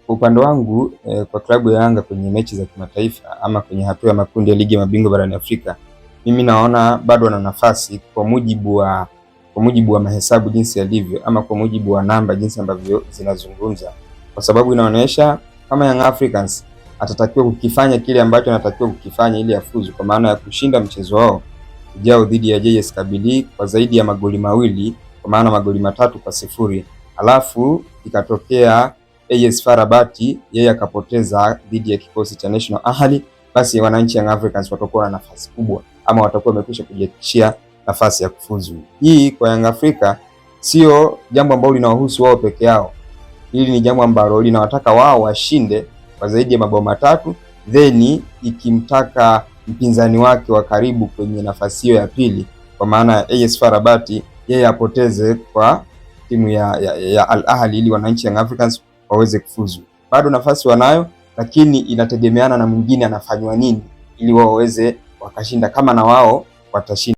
Kwa upande wangu kwa klabu ya Yanga kwenye mechi za kimataifa ama kwenye hatua ya makundi ya ligi ya mabingwa barani Afrika, mimi naona bado wana nafasi kwa mujibu wa mahesabu jinsi yalivyo, ama kwa mujibu wa namba jinsi ambavyo zinazungumza, kwa sababu inaonyesha kama Young Africans atatakiwa kukifanya kile ambacho anatakiwa kukifanya ili afuzu, kwa maana ya kushinda mchezo wao ujao dhidi ya JS Kabylie kwa zaidi ya magoli mawili, kwa maana magoli 3-0, alafu ikatokea AS FAR Rabat yeye akapoteza dhidi ya kikosi cha National Ahli, basi wananchi Young Africans watakuwa na nafasi kubwa ama watakuwa wamekwisha kujihakikishia nafasi ya kufuzu. Hii kwa Young Africa sio jambo ambalo linawahusu wao peke yao. Hili ni jambo ambalo linawataka wao washinde kwa zaidi ya mabao 3, then ikimtaka mpinzani wake wa karibu kwenye nafasi hiyo ya pili, kwa maana ya AS FAR Rabat, yeye apoteze kwa timu ya Al Ahly ili wananchi Young Africans waweze kufuzu. Bado nafasi wanayo, lakini inategemeana na mwingine anafanywa nini ili wao waweze wakashinda, kama na wao watashinda.